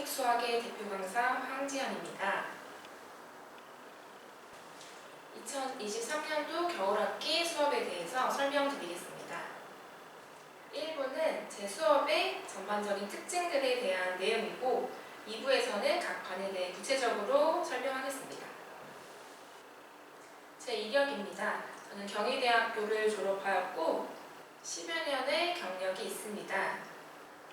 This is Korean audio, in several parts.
수학의 대표 강사 황지연입니다. 2023년도 겨울학기 수업에 대해서 설명드리겠습니다. 1부는 제 수업의 전반적인 특징들에 대한 내용이고 2부에서는 각 반에 대해 구체적으로 설명하겠습니다. 제 이력입니다. 저는 경희대학교를 졸업하였고 10여 년의 경력이 있습니다.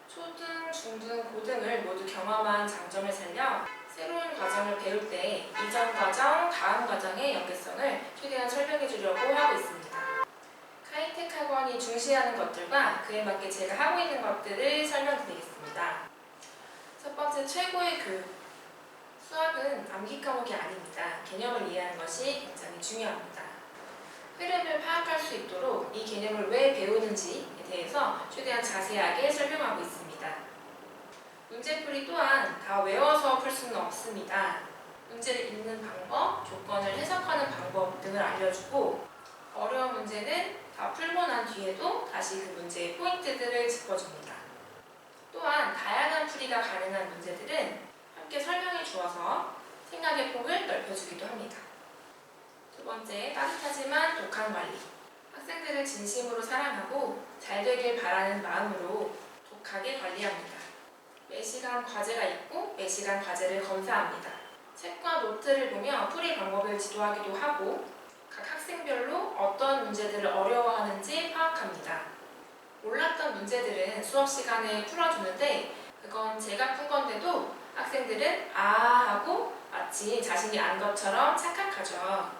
초등, 중등, 고등을 모두 경험한 장점을 살려 새로운 과정을 배울 때 이전 과정, 다음 과정의 연계성을 최대한 설명해 주려고 하고 있습니다. 카이텍 학원이 중시하는 것들과 그에 맞게 제가 하고 있는 것들을 설명드리겠습니다. 첫 번째, 최고의 교육. 수학은 암기 과목이 아닙니다. 개념을 이해하는 것이 굉장히 중요합니다. 흐름을 파악할 수 있도록 이 개념을 왜 배우는지에 대해서 최대한 자세하게 설명하고 있습니다. 문제풀이 또한 다 외워서 풀 수는 없습니다. 문제를 읽는 방법, 조건을 해석하는 방법 등을 알려주고 어려운 문제는 다 풀고 난 뒤에도 다시 그 문제의 포인트들을 짚어줍니다. 또한 다양한 풀이가 가능한 문제들은 함께 설명해 주어서 생각의 폭을 넓혀주기도 합니다. 두 번째, 따뜻하지만 독한 관리. 학생들을 진심으로 사랑하고 잘 되길 바라는 마음으로 독하게 관리합니다. 매시간 과제가 있고 매시간 과제를 검사합니다. 책과 노트를 보며 풀이 방법을 지도하기도 하고 각 학생별로 어떤 문제들을 어려워하는지 파악합니다. 몰랐던 문제들은 수업 시간에 풀어주는데 그건 제가 푼 건데도 학생들은 아 하고 마치 자신이 안 것처럼 착각하죠.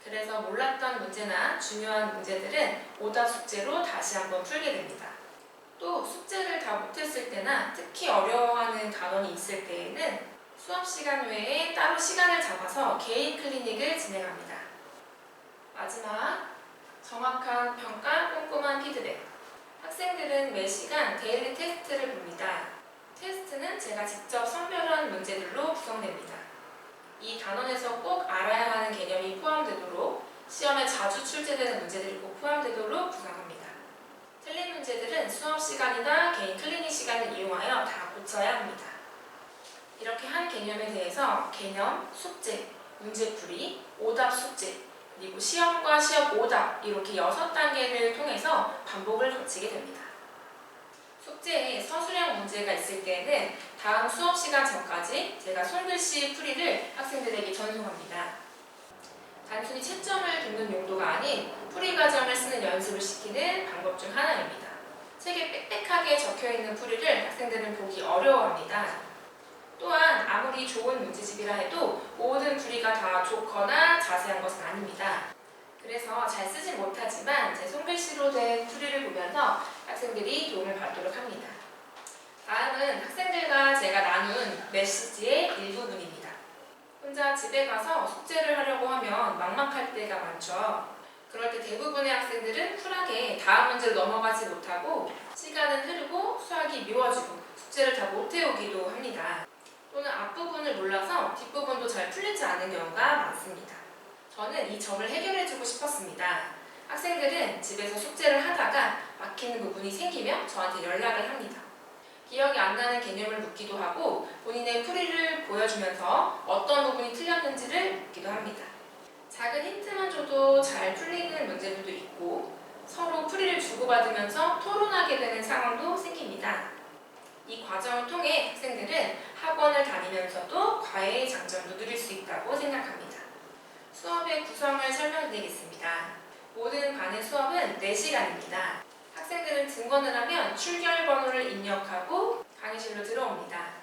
그래서 몰랐던 문제나 중요한 문제들은 오답 숙제로 다시 한번 풀게 됩니다. 또 숙제를 다 못했을 때나 특히 어려워하는 단원이 있을 때에는 수업 시간 외에 따로 시간을 잡아서 개인 클리닉을 진행합니다. 마지막, 정확한 평가, 꼼꼼한 피드백. 학생들은 매 시간 데일리 테스트를 봅니다. 테스트는 제가 직접 선별한 문제들로 구성됩니다. 이 단원에서 꼭 알아야 하는 개념이 포함되도록 시험에 자주 출제되는 문제들이 꼭 포함되도록 구성합니다. 틀린 문제들은 수업 시간이나 개인 클리닉 시간을 이용하여 다 고쳐야 합니다. 이렇게 한 개념에 대해서 개념, 숙제, 문제풀이, 오답 숙제, 그리고 시험과 시험 오답 이렇게 6단계를 통해서 반복을 거치게 됩니다. 숙제에 서술형 문제가 있을 때에는 다음 수업 시간 전까지 제가 손글씨 풀이를 학생들에게 전송합니다. 단순히 채점을 돕는 용도가 아닌 풀이 과정을 쓰는 연습을 시키는 방법 중 하나입니다. 책에 빽빽하게 적혀있는 풀이를 학생들은 보기 어려워합니다. 또한 아무리 좋은 문제집이라 해도 모든 풀이가 다 좋거나 자세한 것은 아닙니다. 그래서 잘 쓰진 못하지만 제 손글씨로 된 풀이를 보면서 학생들이 도움을 받도록 합니다. 다음은 학생들과 제가 나눈 메시지의 일부분입니다. 혼자 집에 가서 숙제를 하려고 하면 막막할 때가 많죠. 그럴 때 대부분의 학생들은 쿨하게 다음 문제로 넘어가지 못하고 시간은 흐르고 수학이 미워지고 숙제를 다 못 해오기도 합니다. 또는 앞부분을 몰라서 뒷부분도 잘 풀리지 않은 경우가 많습니다. 저는 이 점을 해결해주고 싶었습니다. 학생들은 집에서 숙제를 하다가 막히는 부분이 생기면 저한테 연락을 합니다. 기억이 안 나는 개념을 묻기도 하고 본인의 풀이를 보여주면서 어떤 부분이 틀렸는지를 묻기도 합니다. 작은 힌트만 줘도 잘 풀리는 문제들도 있고 서로 풀이를 주고받으면서 토론하게 되는 상황도 생깁니다. 이 과정을 통해 학생들은 학원을 다니면서도 과외의 장점도 누릴 수 있다고 생각합니다. 수업의 구성을 설명드리겠습니다. 모든 반의 수업은 4시간입니다. 학생들은 등원을 하면 출결 번호를 입력하고 강의실로 들어옵니다.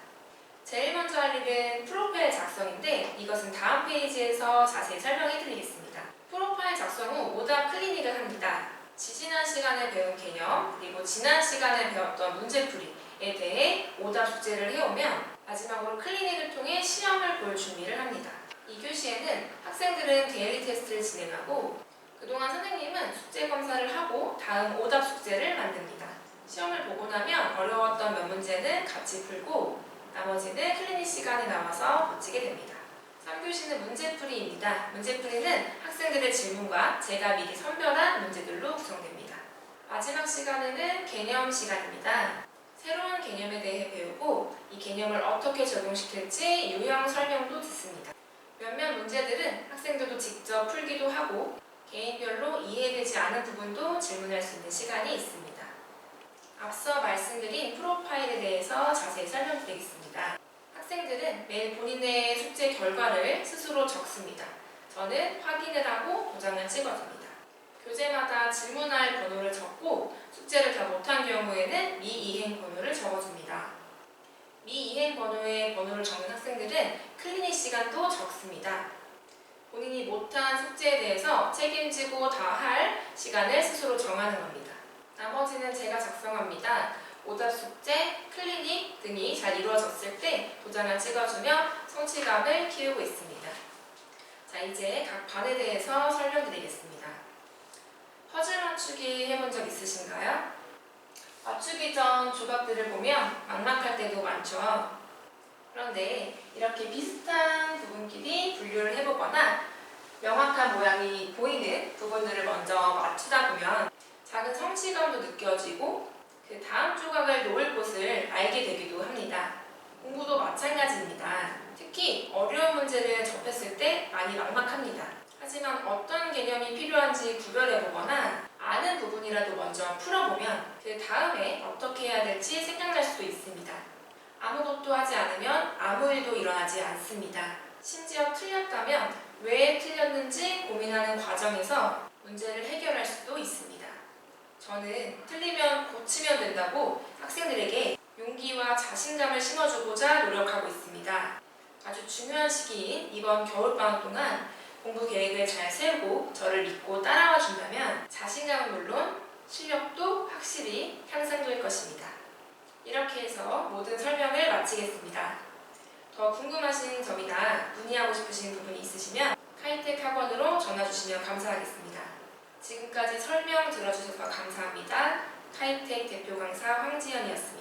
제일 먼저 할 일은 프로파일 작성인데 이것은 다음 페이지에서 자세히 설명해드리겠습니다. 프로파일 작성 후 오답 클리닉을 합니다. 지난 시간에 배운 개념 그리고 지난 시간에 배웠던 문제풀이에 대해 오답 숙제를 해오면 마지막으로 클리닉을 통해 시험을 볼 준비를 합니다. 이 교시에는 학생들은 데일리 테스트를 진행하고 그동안 선생님은 숙제 검사를 하고 다음 오답 숙제를 만듭니다. 시험을 보고 나면 어려웠던 몇 문제는 같이 풀고 나머지는 클리닉 시간에 나와서 고치게 됩니다. 3교시는 문제풀이입니다. 문제풀이는 학생들의 질문과 제가 미리 선별한 문제들로 구성됩니다. 마지막 시간에는 개념 시간입니다. 새로운 개념에 대해 배우고 이 개념을 어떻게 적용시킬지 유형 설명도 듣습니다. 몇몇 문제들은 학생들도 직접 풀기도 하고 개인별로 이해되지 않은 부분도 질문할 수 있는 시간이 있습니다. 앞서 말씀드린 프로파일에 대해서 자세히 설명드리겠습니다. 학생들은 매일 본인의 숙제 결과를 스스로 적습니다. 저는 확인을 하고 도장을 찍어줍니다. 교재마다 질문할 번호를 적고 숙제를 다 못한 경우에는 미이행 번호를 적어줍니다. 미이행 번호의 번호를 적는 학생들은 클리닉 시간도 적습니다. 본인이 못한 숙제에 대해서 책임지고 다 할 시간을 스스로 정하는 겁니다. 나머지는 제가 작성합니다. 오답 숙제, 클리닉 등이 잘 이루어졌을 때 도장을 찍어주며 성취감을 키우고 있습니다. 자, 이제 각 반에 대해서 설명드리겠습니다. 퍼즐 맞추기 해본 적 있으신가요? 맞추기 전 조각들을 보면 막막할 때도 많죠. 그런데 이렇게 비슷한 부분끼리 분류를 해보거나 명확한 모양이 보이는 부분들을 먼저 맞추다 보면 작은 성취감도 느껴지고 그 다음 조각을 놓을 곳을 알게 되기도 합니다. 공부도 마찬가지입니다. 특히 어려운 문제를 접했을 때 많이 막막합니다. 하지만 어떤 개념이 필요한지 구별해보거나 아는 부분이라도 먼저 풀어보면 그 다음에 어떻게 해야 될지 생각날 수도 있습니다. 아무것도 하지 않으면 아무 일도 일어나지 않습니다. 심지어 틀렸다면 왜 틀렸는지 고민하는 과정에서 문제를 해결할 수도 있습니다. 저는 틀리면 고치면 된다고 학생들에게 용기와 자신감을 심어주고자 노력하고 있습니다. 아주 중요한 시기인 이번 겨울방학 동안 공부 계획을 잘 세우고 저를 믿고 따라와 준다면 자신감은 물론 실력도 확실히 향상될 것입니다. 이렇게 해서 모든 설명을 마치겠습니다. 더 궁금하신 점이나 문의하고 싶으신 부분이 있으시면 카이텍 학원으로 전화 주시면 감사하겠습니다. 지금까지 설명 들어주셔서 감사합니다. 카이텍 대표 강사 황지연이었습니다.